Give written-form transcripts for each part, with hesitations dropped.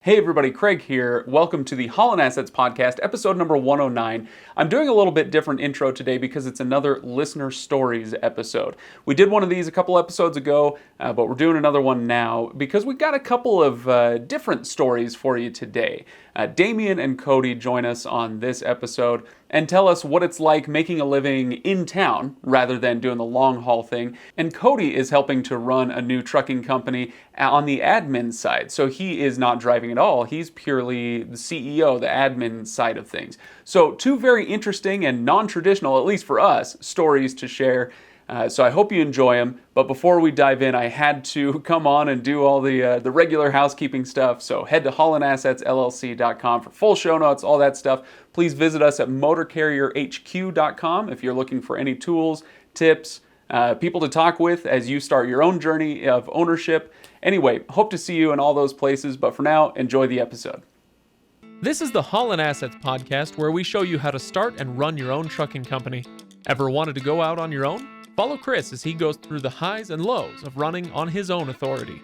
Hey everybody, Craig here. Welcome to the Haulin Assets podcast, episode number 109. I'm doing a little bit different intro today because it's another listener stories episode. We did one of these a couple episodes ago, but we're doing another one now because we've got a couple of different stories for you today. Damien and Cody join us on this episode and tell us what it's like making a living in town rather than doing the long haul thing. And Cody is helping to run a new trucking company on the admin side. So he is not driving at all. He's purely the CEO, the admin side of things. So two very interesting and non-traditional, at least for us, stories to share. So I hope you enjoy them. But before we dive in, I had to come on and do all the regular housekeeping stuff. So head to haulinassetsllc.com for full show notes, all that stuff. Please visit us at motorcarrierhq.com if you're looking for any tools, tips, people to talk with as you start your own journey of ownership. Anyway, hope to see you in all those places. But for now, enjoy the episode. This is the Haulin Assets podcast where we show you how to start and run your own trucking company. Ever wanted to go out on your own? Follow Chris as he goes through the highs and lows of running on his own authority.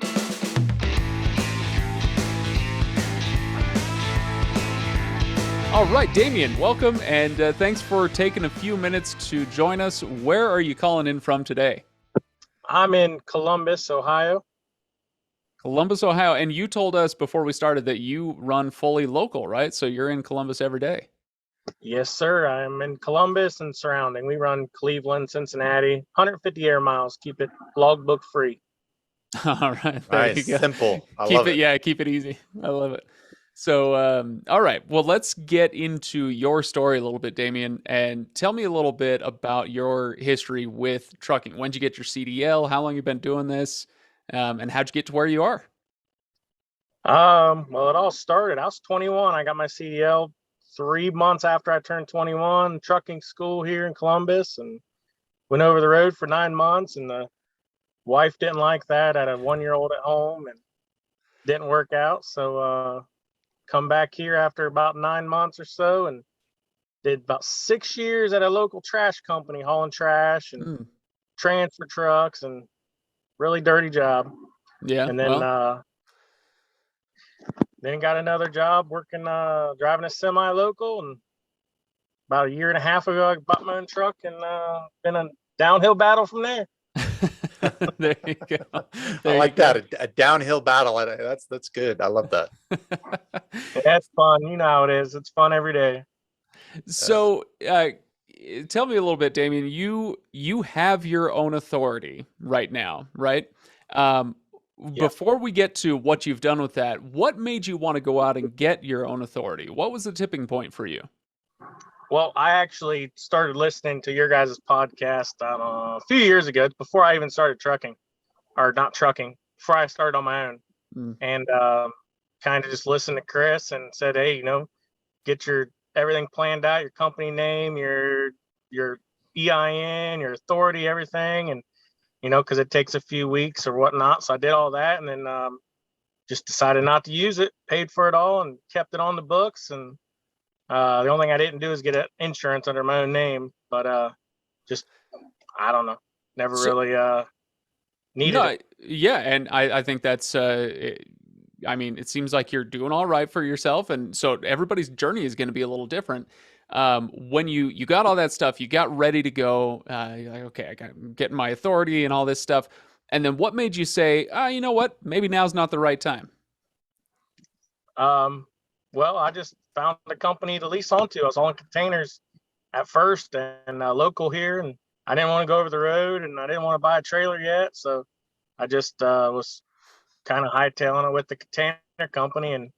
All right, Damien, welcome, and thanks for taking a few minutes to join us. Where are you calling in from today? I'm in Columbus, Ohio. Columbus, Ohio, and you told us before we started that you run fully local, right? So you're in Columbus every day. Yes, sir. I'm in Columbus and surrounding. We run Cleveland, Cincinnati, 150 air miles. Keep it logbook free. All right, nice, simple. I keep love it. Yeah, keep it easy. I love it. So, all right. Well, let's get into your story a little bit, Damien, and tell me a little bit about your history with trucking. When did you get your CDL? How long you been doing this? And how'd you get to where you are? Well, it all started. I was 21. I got my CDL 3 months after I turned 21. Trucking school here in Columbus, and went over the road for 9 months. And the wife didn't like that. I had a 1-year-old at home, and didn't work out. So, come back here after about 9 months or so, and did about 6 years at a local trash company, hauling trash and transfer trucks, and really dirty job. Yeah. And then got another job working, driving a semi local. And about a year and a half ago, I bought my own truck, and been a downhill battle from there. There you go. I like that. A downhill battle. That's good. I love that. That's fun. You know how it is. It's fun every day. So, tell me a little bit, Damien. You have your own authority right now, right? Before we get to what you've done with that, what made you want to go out and get your own authority? What was the tipping point for you? Well, I actually started listening to your guys' podcast a few years ago, before I even started trucking, or not trucking, before I started on my own. And kind of just listened to Chris and said, hey, get your everything planned out, your company name, your EIN, your authority, everything. And, because it takes a few weeks or whatnot. So I did all that, and then just decided not to use it, paid for it all, and kept it on the books. And the only thing I didn't do is get insurance under my own name, but I don't know, never really needed it. Yeah, and I think that's, it seems like you're doing all right for yourself, and so everybody's journey is going to be a little different. When you got all that stuff, you got ready to go, you're like, okay, I'm getting my authority and all this stuff, and then what made you say, you know what, maybe now's not the right time? Well, I just found a company to lease onto. I was hauling containers at first, and local here, and I didn't want to go over the road, and I didn't want to buy a trailer yet. So I just was kind of hightailing it with the container company, and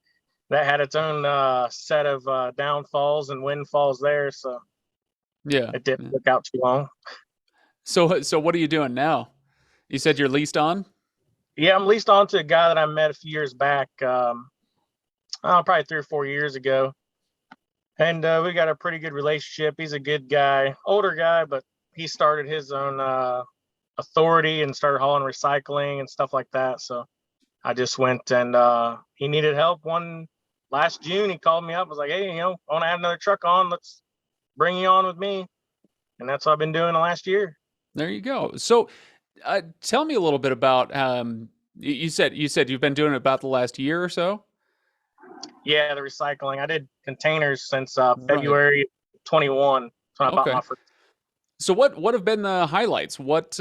that had its own set of downfalls and windfalls there. So yeah, it didn't work out too long. So what are you doing now? You said you're leased on? Yeah, I'm leased on to a guy that I met a few years back. Probably 3 or 4 years ago. And we got a pretty good relationship. He's a good guy, older guy, but he started his own authority and started hauling recycling and stuff like that. So I just went, and he needed help. Last June, he called me up, was like, hey, I want to add another truck on. Let's bring you on with me. And that's what I've been doing the last year. There you go. So tell me a little bit about, you said you've been doing it about the last year or so? Yeah, the recycling. I did containers since February 21. That's when I bought my first. So what have been the highlights? What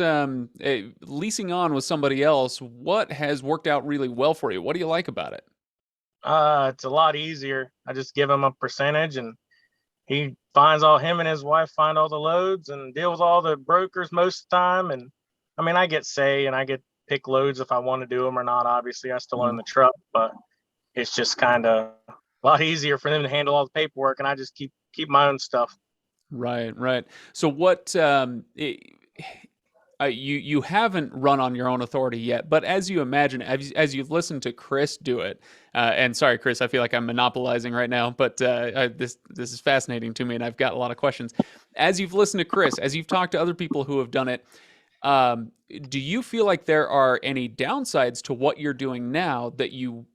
leasing on with somebody else, what has worked out really well for you? What do you like about it? It's a lot easier. I just give him a percentage, and him and his wife find all the loads and deal with all the brokers most of the time. And I mean, I get say and I get pick loads if I want to do them or not. Obviously, I still own the truck, but it's just kind of a lot easier for them to handle all the paperwork, and I just keep my own stuff. Right. So what you haven't run on your own authority yet, but as you imagine, as you've listened to Chris do it, and sorry, Chris, I feel like I'm monopolizing right now, but this is fascinating to me, and I've got a lot of questions. As you've listened to Chris, as you've talked to other people who have done it, do you feel like there are any downsides to what you're doing now that you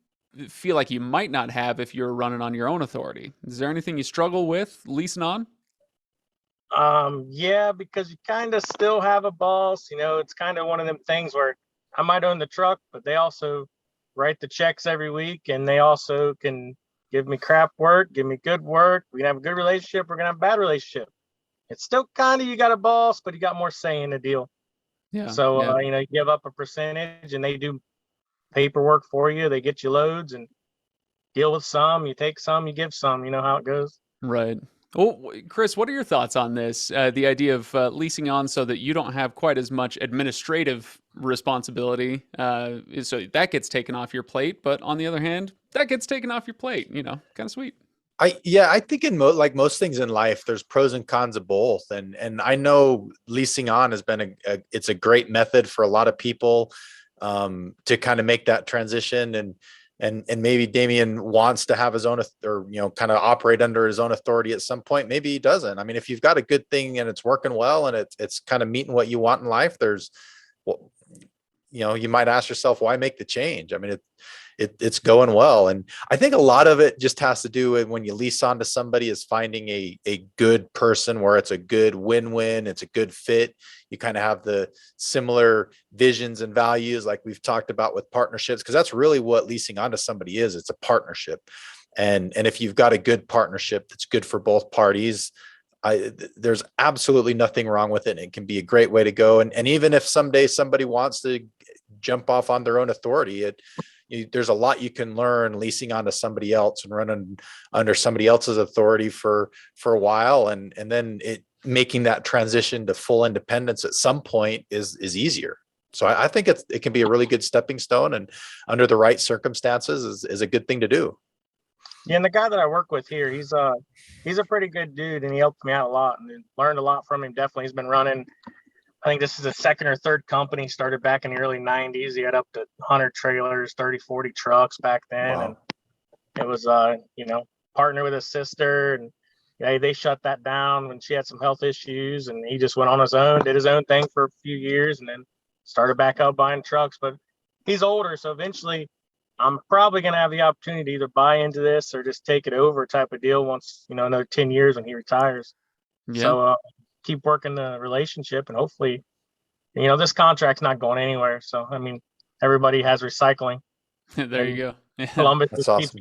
feel like you might not have if you're running on your own authority? Is there anything you struggle with leasing on? Yeah, because you kind of still have a boss. It's kind of one of them things where I might own the truck, but they also write the checks every week, and they also can give me crap work, give me good work. We can have a good relationship. We're gonna have a bad relationship. It's still kind of, you got a boss, but you got more say in the deal. Yeah. So, you give up a percentage, and they do paperwork for you. They get you loads and deal with some. You take some, you give some. You know how it goes. Right. Well, Chris, what are your thoughts on this? The idea of leasing on so that you don't have quite as much administrative responsibility, so that gets taken off your plate. But on the other hand, that gets taken off your plate. Kind of sweet. I think like most things in life, there's pros and cons of both. And I know leasing on has been it's a great method for a lot of people to kind of make that transition. And maybe Damien wants to have his own, or, kind of operate under his own authority at some point. Maybe he doesn't. I mean, if you've got a good thing and it's working well and it's kind of meeting what you want in life, you might ask yourself, why make the change? I mean, it's going well. And I think a lot of it just has to do with when you lease onto somebody is finding a good person where it's a good win-win. It's a good fit. You kind of have the similar visions and values like we've talked about with partnerships, because that's really what leasing onto somebody is. It's a partnership. And if you've got a good partnership that's good for both parties, there's absolutely nothing wrong with it. It can be a great way to go. And even if someday somebody wants to jump off on their own authority, there's a lot you can learn leasing onto somebody else and running under somebody else's authority for a while. And then making that transition to full independence at some point is easier. So I think it can be a really good stepping stone, and under the right circumstances is a good thing to do. Yeah, and the guy that I work with here, he's a pretty good dude, and he helped me out a lot and learned a lot from him. Definitely, he's been running, I think this is his second or third company. Started back in the early 90s. He had up to 100 trailers, 30, 40 trucks back then. Wow. And it was, partner with his sister. And they shut that down when she had some health issues. And he just went on his own, did his own thing for a few years, and then started back up buying trucks. But he's older, so eventually I'm probably going to have the opportunity to either buy into this or just take it over type of deal once, another 10 years when he retires. Yeah. So, keep working the relationship, and hopefully, this contract's not going anywhere. So, I mean, everybody has recycling. There you go. Yeah. Columbus That's awesome.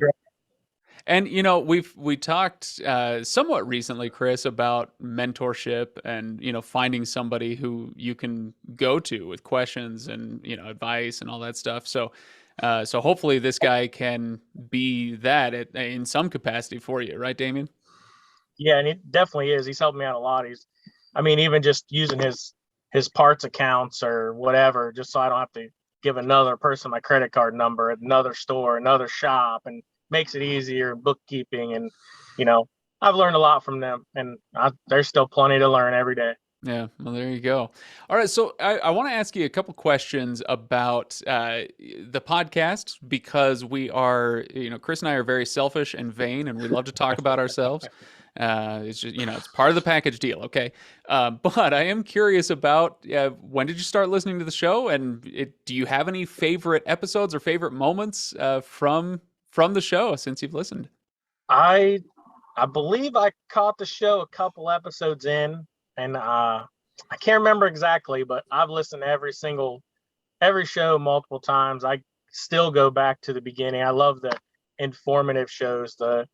And we talked somewhat recently, Chris, about mentorship and finding somebody who you can go to with questions and advice and all that stuff. So hopefully this guy can be that in some capacity for you, right, Damien? Yeah, and it definitely is. He's helped me out a lot. Even just using his parts accounts or whatever, just so I don't have to give another person my credit card number at another store, another shop, and makes it easier, bookkeeping. And, I've learned a lot from them, and there's still plenty to learn every day. Yeah, well, there you go. All right, so I want to ask you a couple questions about the podcast, because we are, Chris and I are very selfish and vain, and we love to talk about ourselves. It's just, it's part of the package deal, okay? But I am curious about when did you start listening to the show, and do you have any favorite episodes or favorite moments from the show since you've listened? I believe I caught the show a couple episodes in. And I can't remember exactly, but I've listened to every show multiple times. I still go back to the beginning. I love the informative shows, the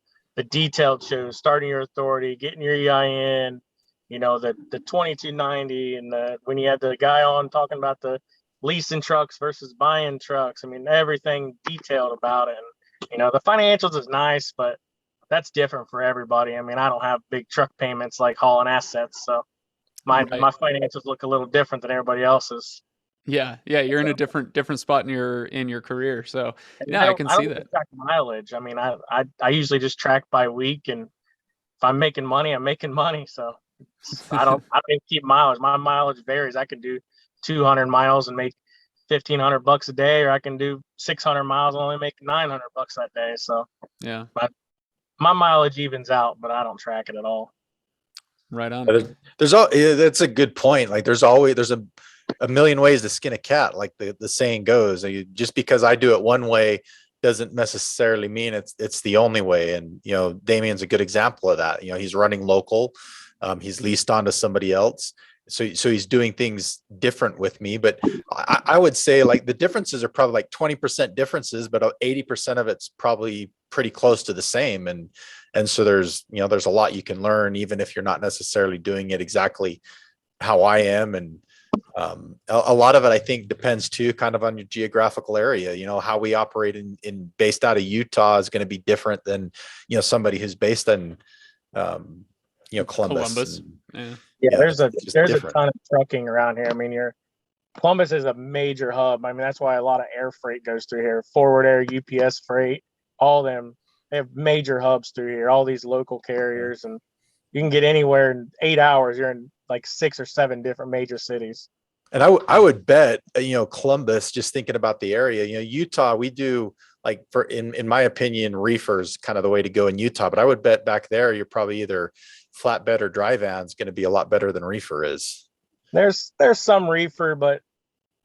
detailed shows, starting your authority, getting your EIN, the 2290, and when you had the guy on talking about the leasing trucks versus buying trucks. I mean, everything detailed about it. And, the financials is nice, but that's different for everybody. I mean, I don't have big truck payments like Haulin Assets, so my financials look a little different than everybody else's. Yeah, you're in a different spot in your career. So yeah, I can see that. Track mileage. I mean, I usually just track by week, and if I'm making money, I'm making money. So I don't even keep mileage. My mileage varies. I can do 200 miles and make $1,500 a day, or I can do 600 miles and only make $900 that day. So yeah, my mileage evens out, but I don't track it at all. Right on. That's a good point. Like there's a million ways to skin a cat, like the saying goes. Just because I do it one way doesn't necessarily mean it's the only way. And Damien's a good example of that. He's running local, he's leased onto somebody else, so he's doing things different with me. But I would say like the differences are probably like 20% differences, but 80% of it's probably pretty close to the same. And so there's a lot you can learn, even if you're not necessarily doing it exactly how I am. And a lot of it, I think, depends too kind of on your geographical area. How we operate in based out of Utah is going to be different than somebody who's based in Columbus. There's a ton of trucking around here. I mean, Columbus is a major hub. I mean, that's why a lot of air freight goes through here. Forward Air, UPS Freight, all them, they have major hubs through here, all these local carriers, and you can get anywhere in 8 hours. You're in like 6 or 7 different major cities. And I would bet, Columbus, just thinking about the area, Utah, we do like in my opinion, reefer's kind of the way to go in Utah, but I would bet back there, you're probably either flatbed or dry van's going to be a lot better than reefer is. There's some reefer, but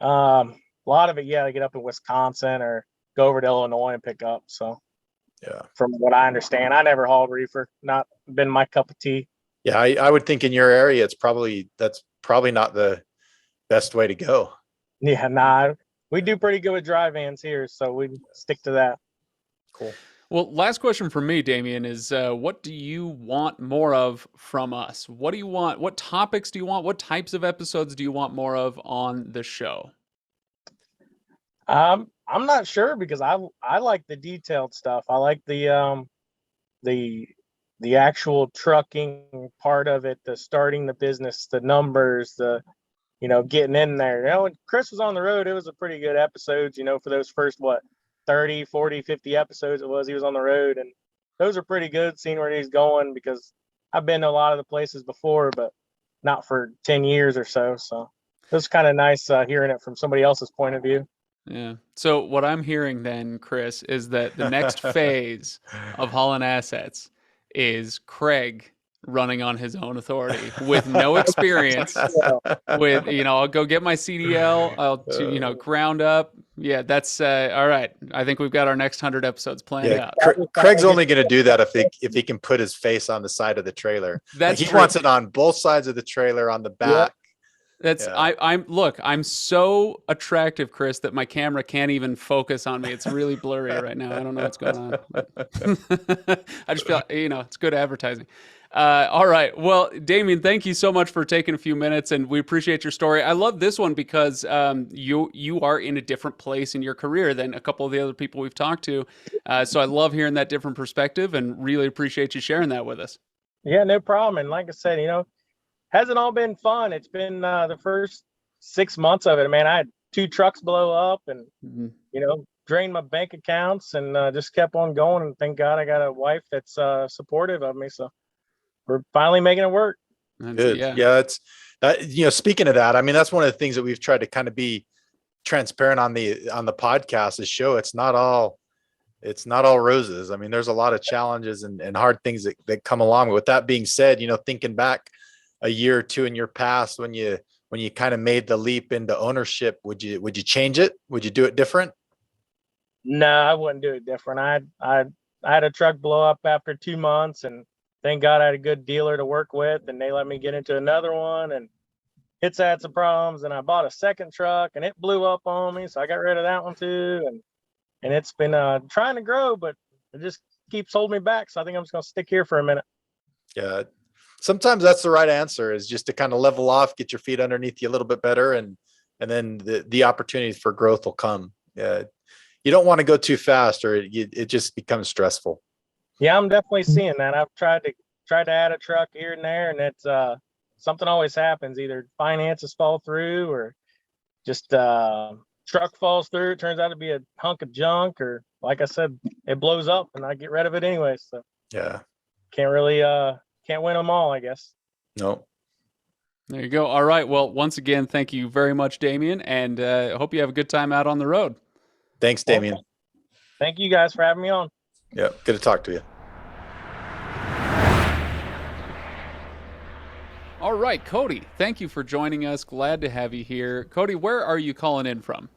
a lot of it, to get up in Wisconsin or go over to Illinois and pick up. So yeah, from what I understand, I never hauled reefer, not been my cup of tea. Yeah, I would think in your area, that's probably not the best way to go. Yeah, nah, we do pretty good with dry vans here, so we stick to that. Cool. Well, last question from me, Damien, is what do you want more of from us? What do you want? What topics do you want? What types of episodes do you want more of on the show? I'm not sure, because I like the detailed stuff. I like the actual trucking part of it, the starting the business, the numbers, the getting in there. When Chris was on the road, it was a pretty good episodes, for those first 30, 40, 50 episodes he was on the road, and those are pretty good, seeing where he's going, because I've been to a lot of the places before, but not for 10 years or so. So it was kind of nice hearing it from somebody else's point of view. Yeah. So what I'm hearing then, Chris, is that the next phase of Haulin Assets is Craig running on his own authority with no experience. With I'll go get my CDL. I'll ground up. Yeah, that's all right. I think we've got our next 100 episodes planned out. Craig's only going to do that if he can put his face on the side of the trailer. That's he wants it on both sides of the trailer, on the back. That's I'm so attractive, Chris, that my camera can't even focus on me. It's really blurry right now. I don't know what's going on. I just feel it's good advertising. All right. Well, Damien, thank you so much for taking a few minutes, and we appreciate your story. I love this one because you are in a different place in your career than a couple of the other people we've talked to. So I love hearing that different perspective, and really appreciate you sharing that with us. Yeah, no problem. And like I said, hasn't all been fun. It's been the first 6 months of it. Man, I had 2 trucks blow up, and drained my bank accounts, and just kept on going. And thank God I got a wife that's supportive of me. So we're finally making it work. Good. Yeah, it's that. Speaking of that, I mean, that's one of the things that we've tried to kind of be transparent on the podcast, is show it's not all roses. I mean, there's a lot of challenges and hard things that come along. With that being said, thinking back a year or two in your past, when you kind of made the leap into ownership, would you change it? Would you do it different? No, I wouldn't do it different. I had a truck blow up after 2 months, and thank God I had a good dealer to work with, and they let me get into another one, and it's had some problems. And I bought a second truck, and it blew up on me, so I got rid of that one too. And it's been trying to grow, but it just keeps holding me back. So I think I'm just going to stick here for a minute. Yeah. Sometimes that's the right answer, is just to kind of level off, get your feet underneath you a little bit better. And then the opportunities for growth will come. Yeah. You don't want to go too fast, or it just becomes stressful. Yeah, I'm definitely seeing that. I've tried to add a truck here and there, and it's something always happens. Either finances fall through, or just truck falls through. It turns out to be a hunk of junk, or like I said, it blows up and I get rid of it anyway. So yeah, can't really can't win them all, I guess. No. There you go. All right. Well, once again, thank you very much, Damien, and I hope you have a good time out on the road. Thanks, Damien. Thank you guys for having me on. Yeah, good to talk to you. All right, Cody, thank you for joining us. Glad to have you here. Cody, where are you calling in from?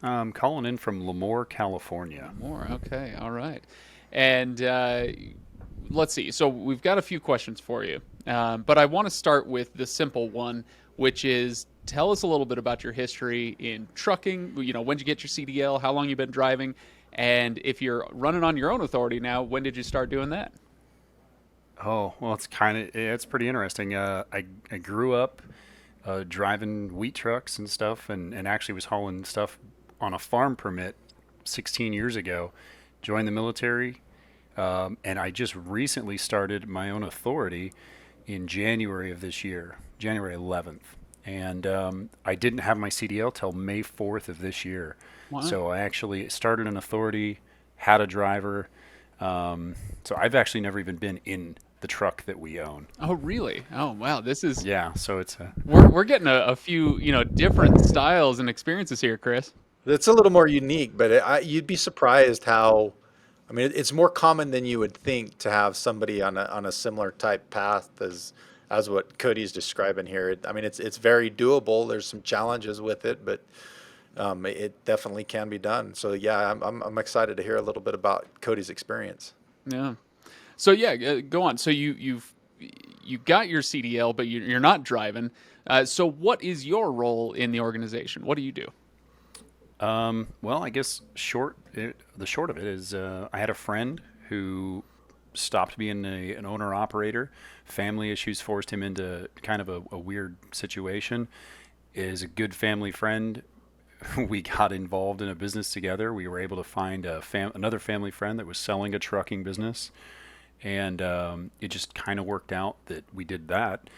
I'm calling in from Lemoore, California. Lemoore, okay, all right. And let's see. So we've got a few questions for you, but I want to start with the simple one, which is tell us a little bit about your history in trucking. You know, when did you get your CDL? How long you been driving? And if you're running on your own authority now, when did you start doing that? Oh, well, it's pretty interesting. I grew up driving wheat trucks and stuff, and actually was hauling stuff on a farm permit 16 years ago. Joined the military, and I just recently started my own authority in January of this year, January 11th. And I didn't have my CDL till May 4th of this year. Wow. So I actually started an authority, had a driver. So I've actually never even been in the truck that we own. Oh, really? Oh, wow. This is So it's we're getting a few different styles and experiences here, Chris. It's a little more unique, but you'd be surprised how. I mean, it's more common than you would think to have somebody on a similar type path as what Cody's describing here. I mean, it's very doable. There's some challenges with it, but it definitely can be done. So yeah, I'm excited to hear a little bit about Cody's experience. Yeah. So yeah, go on. So you got your CDL, but you're not driving. So what is your role in the organization? What do you do? Well, I guess the short of it is I had a friend who stopped being an owner-operator. Family issues forced him into kind of a weird situation. Is a good family friend. We got involved in a business together. We were able to find another family friend that was selling a trucking business. And it just kind of worked out that we did that.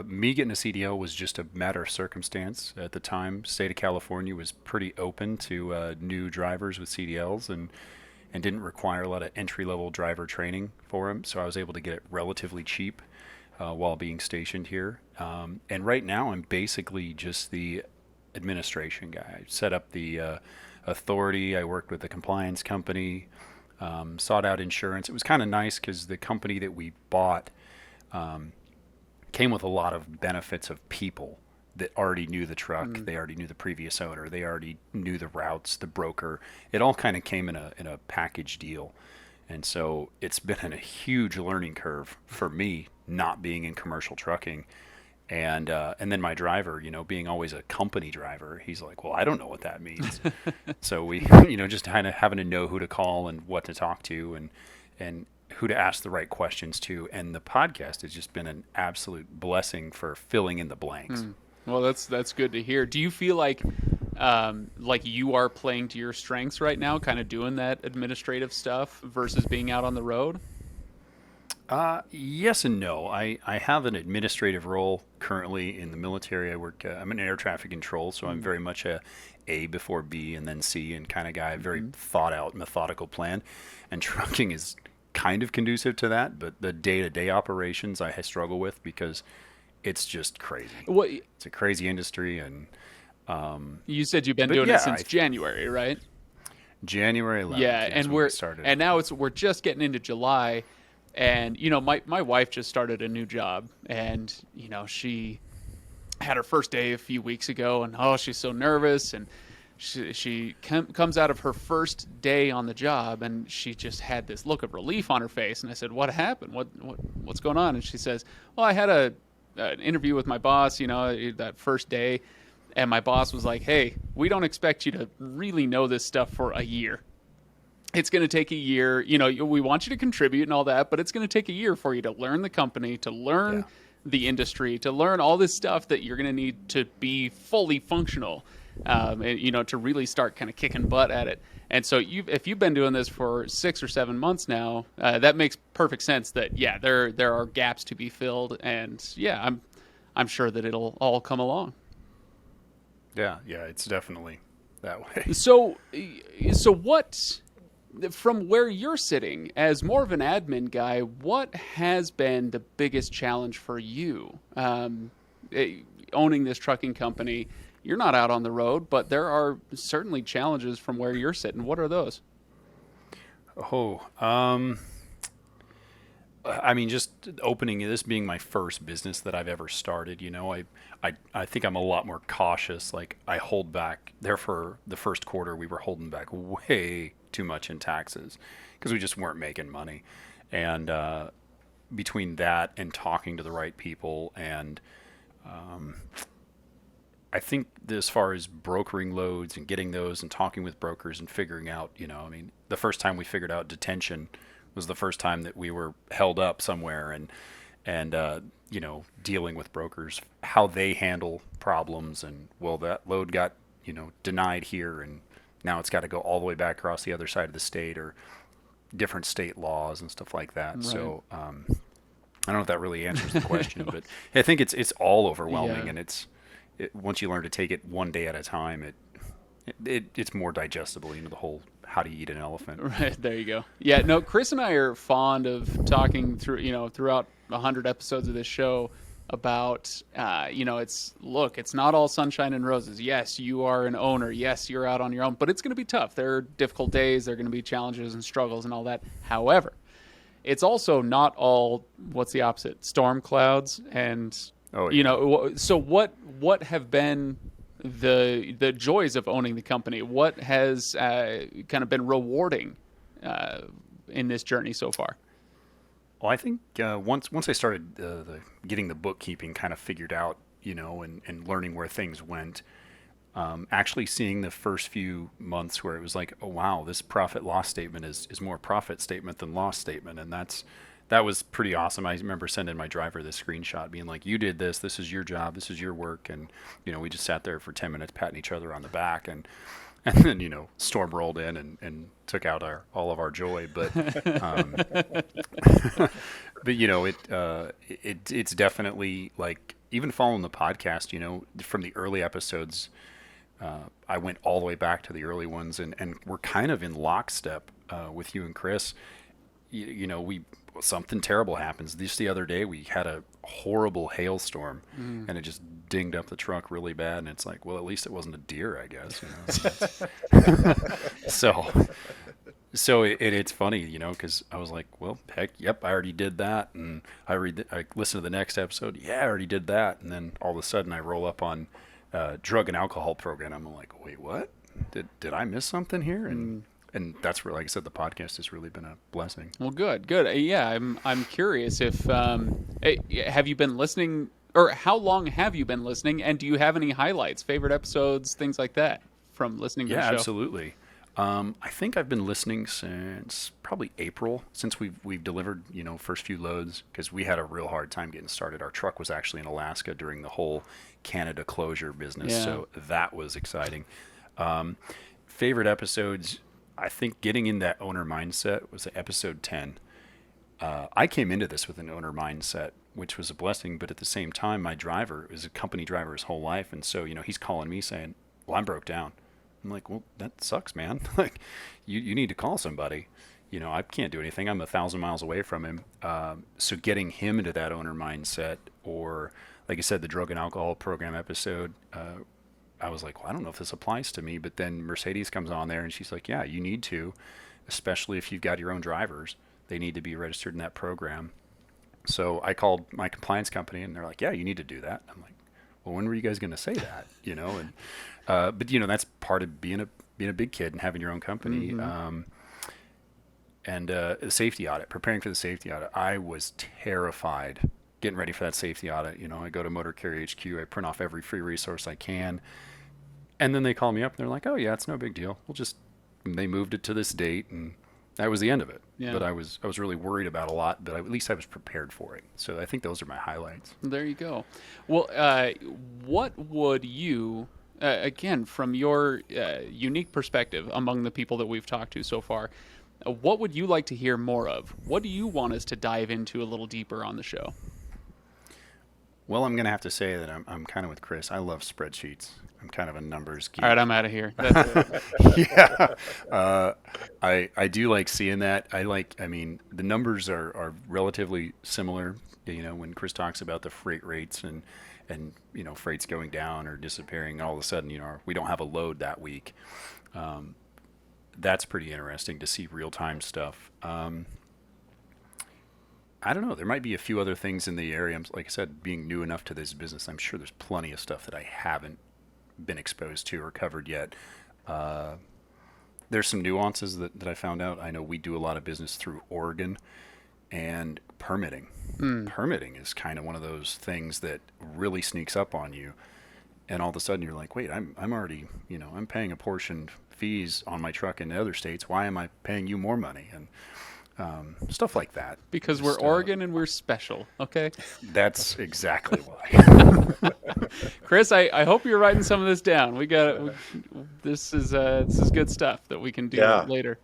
Me getting a CDL was just a matter of circumstance at the time. State of California was pretty open to new drivers with CDLs and didn't require a lot of entry-level driver training for them. So I was able to get it relatively cheap while being stationed here. And right now I'm basically just the administration guy. I set up the authority. I worked with the compliance company. Sought out insurance. It was kind of nice because the company that we bought came with a lot of benefits of people that already knew the truck. They already knew the previous owner. They already knew the routes, the broker. It all kind of came in a package deal. And so it's been a huge learning curve for me not being in commercial trucking. And then my driver, being always a company driver, he's like, well, I don't know what that means. So we, just kind of having to know who to call and what to talk to and who to ask the right questions to. And the podcast has just been an absolute blessing for filling in the blanks. Well, that's good to hear. Do you feel like you are playing to your strengths right now, kind of doing that administrative stuff versus being out on the road? Yes and no. I have an administrative role currently in the military. I'm in air traffic control, so I'm very much A before B and then C and kind of guy, very thought out, methodical plan. And trucking is kind of conducive to that, but the day-to-day operations I struggle with because it's just crazy. It's a crazy industry. And you said you've been doing it since January, right? January 11th. Yeah, and now we're just getting into July. And, my wife just started a new job and, she had her first day a few weeks ago and, she's so nervous. And she comes out of her first day on the job and she just had this look of relief on her face. And I said, what happened? What's going on? And she says, well, I had an interview with my boss, that first day. And my boss was like, hey, we don't expect you to really know this stuff for a year. it's going to take a year. You know, we want you to contribute and all that, but it's going to take a year for you to learn the company, to learn the industry, to learn all this stuff that you're going to need to be fully functional, and, you know, to really start kind of kicking butt at it. And so if you've been doing this for 6 or 7 months now, that makes perfect sense that, there are gaps to be filled. And I'm sure that it'll all come along. Yeah, it's definitely that way. So what, from where you're sitting as more of an admin guy, what has been the biggest challenge for you owning this trucking company? You're not out on the road, but there are certainly challenges from where you're sitting. What are those? I mean, just opening this being my first business that I've ever started, you know, I think I'm a lot more cautious. Like, I hold back there for the first quarter. We were holding back way too much in taxes because we just weren't making money. And between that and talking to the right people, and I think as far as brokering loads and getting those and talking with brokers and figuring out, you know, I mean, the first time we figured out detention was the first time that we were held up somewhere, and you know, dealing with brokers, how they handle problems, and well, that load got, you know, denied here, and now it's got to go all the way back across the other side of the state, or different state laws and stuff like that. Right. So I don't know if that really answers the question, but I think it's all overwhelming, and once you learn to take it one day at a time, it's more digestible, you know, the whole how to eat an elephant. Right, there you go. Yeah, no, Chris and I are fond of talking throughout 100 episodes of this show about, it's not all sunshine and roses. Yes, you are an owner. Yes, you're out on your own, but it's going to be tough. There are difficult days. There are going to be challenges and struggles and all that. However, it's also not all, what's the opposite? Storm clouds. And, so what have been the joys of owning the company? What has kind of been rewarding in this journey so far? Well, I think once I started getting the bookkeeping kind of figured out, you know, and learning where things went, actually seeing the first few months where it was like, oh wow, this profit loss statement is more profit statement than loss statement, and that was pretty awesome. I remember sending my driver this screenshot being like, you did this is your job, this is your work. And, you know, we just sat there for 10 minutes patting each other on the back, and then, you know, storm rolled in and took out all of our joy. But, but you know, it's definitely like, even following the podcast, you know, from the early episodes, I went all the way back to the early ones, and we're kind of in lockstep with you and Chris. You know, something terrible happens. Just the other day, we had a horrible hailstorm, and it just dinged up the truck really bad. And it's like, well, at least it wasn't a deer, I guess. You know? So it's funny, you know, because I was like, well, heck, yep, I already did that, and I listened to the next episode. Yeah, I already did that, and then all of a sudden, I roll up on drug and alcohol program. I'm like, wait, what? Did I miss something here? And that's where, like I said, the podcast has really been a blessing. Well, good. Yeah, I'm curious if have you been listening, or how long have you been listening, and do you have any highlights, favorite episodes, things like that from listening to the show? Yeah, absolutely. I think I've been listening since probably April, since we've delivered, you know, first few loads, because we had a real hard time getting started. Our truck was actually in Alaska during the whole Canada closure business, so that was exciting. Favorite episodes, I think getting in that owner mindset was episode 10. I came into this with an owner mindset, which was a blessing, but at the same time, my driver is a company driver his whole life, and so, you know, he's calling me saying, well, I'm broke down. I'm like, well, that sucks, man. Like, you need to call somebody. You know, I can't do anything. I'm 1,000 miles away from him. So getting him into that owner mindset, or like I said, the drug and alcohol program episode, I was like, well, I don't know if this applies to me. But then Mercedes comes on there and she's like, yeah, you need to, especially if you've got your own drivers. They need to be registered in that program. So I called my compliance company and they're like, yeah, you need to do that. I'm like, well, when were you guys going to say that? You know, and but you know, that's part of being a big kid and having your own company. And the safety audit, preparing for the safety audit, I was terrified getting ready for that safety audit. You know, I go to Motor Carrier HQ, I print off every free resource I can, and then they call me up and they're like, oh yeah, it's no big deal. And they moved it to this date, and that was the end of it. Yeah. But I was really worried about a lot, but at least I was prepared for it. So I think those are my highlights. There you go. Well, what would you, again, from your unique perspective among the people that we've talked to so far, what would you like to hear more of? What do you want us to dive into a little deeper on the show? Well, I'm going to have to say that I'm kind of with Chris. I love spreadsheets. I'm kind of a numbers geek. All right, I'm out of here. That's it. Yeah. I do like seeing that. I mean, the numbers are relatively similar. You know, when Chris talks about the freight rates and you know, freight's going down or disappearing, all of a sudden, you know, we don't have a load that week. That's pretty interesting to see real-time stuff. I don't know. There might be a few other things in the area. Like I said, being new enough to this business, I'm sure there's plenty of stuff that I haven't been exposed to or covered yet. There's some nuances that I found out. I know we do a lot of business through Oregon and permitting. Permitting is kind of one of those things that really sneaks up on you. And all of a sudden you're like, wait, I'm already, you know, I'm paying apportioned fees on my truck in the other states. Why am I paying you more money? And stuff like that. Because we're Oregon and we're special, okay? That's exactly why. Chris, I hope you're writing some of this down. This is good stuff that we can do later.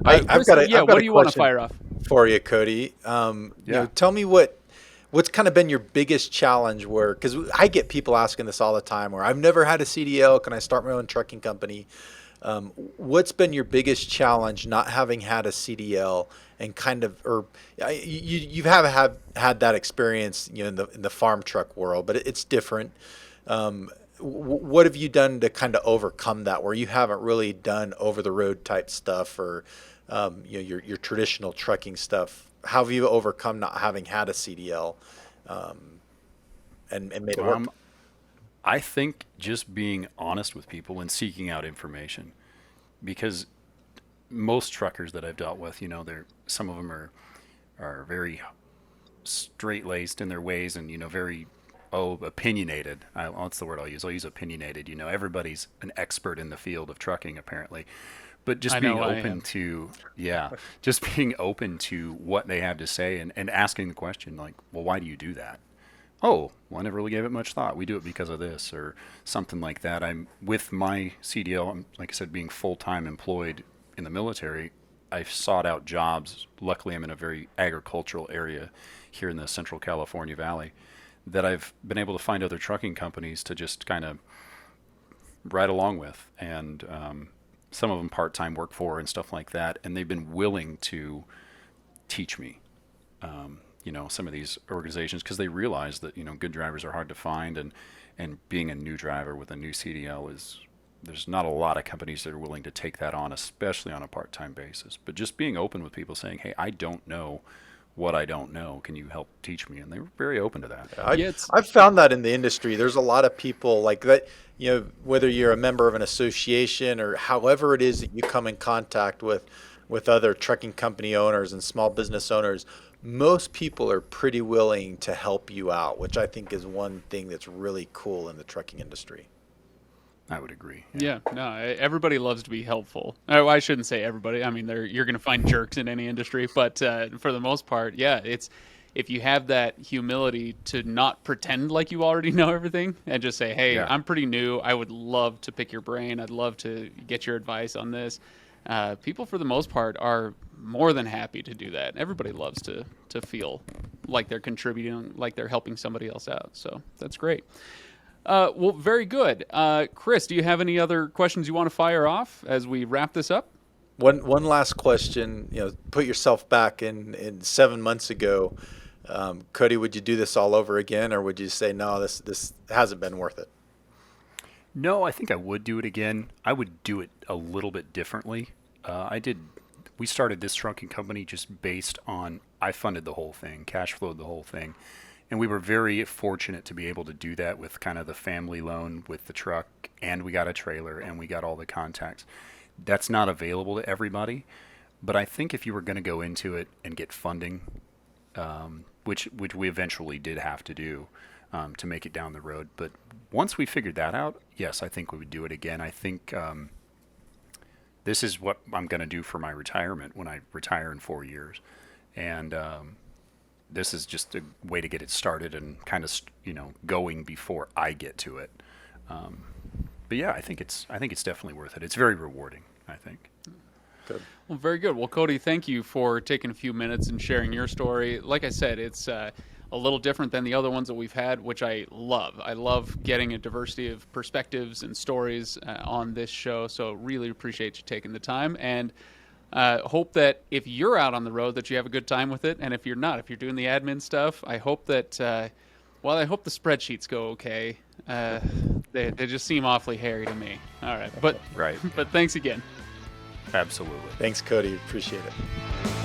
I've Chris, got what do you want to question fire off for you, Cody? You know, tell me what's kind of been your biggest challenge because I get people asking this all the time where I've never had a CDL. Can I start my own trucking company? What's been your biggest challenge not having had a CDL and kind of, or you have had that experience, you know, in the farm truck world, but it's different. What have you done to kind of overcome that where you haven't really done over the road type stuff or, you know, your traditional trucking stuff? How have you overcome not having had a CDL, and made it work? I think just being honest with people and seeking out information, because most truckers that I've dealt with, you know, some of them are very straight-laced in their ways and, you know, very opinionated. That's the word I'll use. I'll use opinionated. You know, everybody's an expert in the field of trucking apparently. But just being open to what they have to say and asking the question like, well, why do you do that? Oh, well, I never really gave it much thought. We do it because of this or something like that. I'm with my CDL, like I said, being full-time employed in the military, I've sought out jobs. Luckily, I'm in a very agricultural area here in the Central California Valley that I've been able to find other trucking companies to just kind of ride along with. And some of them part-time work for and stuff like that. And they've been willing to teach me. You know, some of these organizations, because they realize that, you know, good drivers are hard to find, and being a new driver with a new CDL there's not a lot of companies that are willing to take that on, especially on a part-time basis. But just being open with people saying, hey, I don't know what I don't know. Can you help teach me? And they're very open to that. I've found that in the industry. There's a lot of people like that, you know, whether you're a member of an association or however it is that you come in contact with other trucking company owners and small business owners, most people are pretty willing to help you out, which I think is one thing that's really cool in the trucking industry. I would agree. Yeah, no, everybody loves to be helpful. Oh, I shouldn't say everybody. I mean, you're going to find jerks in any industry, but for the most part, yeah, it's if you have that humility to not pretend like you already know everything and just say, hey, I'm pretty new. I would love to pick your brain. I'd love to get your advice on this. People, for the most part, are more than happy to do that. Everybody loves to feel like they're contributing, like they're helping somebody else out. So that's great. Well, very good. Chris, do you have any other questions you want to fire off as we wrap this up? One last question. You know, put yourself back in 7 months ago. Cody, would you do this all over again, or would you say no? This hasn't been worth it. No, I think I would do it again. I would do it a little bit differently. We started this trucking company just based on, I funded the whole thing, cash flowed the whole thing. And we were very fortunate to be able to do that with kind of the family loan with the truck, and we got a trailer, and we got all the contacts. That's not available to everybody. But I think if you were going to go into it and get funding, which we eventually did have to do to make it down the road. But once we figured that out, yes, I think we would do it again. I think this is what I'm going to do for my retirement when I retire in 4 years. And this is just a way to get it started and kind of, going before I get to it. But yeah, I think it's definitely worth it. It's very rewarding, I think. Good. Well, very good. Well, Cody, thank you for taking a few minutes and sharing your story. Like I said, it's a little different than the other ones that we've had, which I love. I love getting a diversity of perspectives and stories on this show. So really appreciate you taking the time, and hope that if you're out on the road that you have a good time with it. And if you're not, if you're doing the admin stuff, I hope that, I hope the spreadsheets go okay. They just seem awfully hairy to me. All right. But Right. But thanks again. Absolutely. Thanks, Cody. Appreciate it.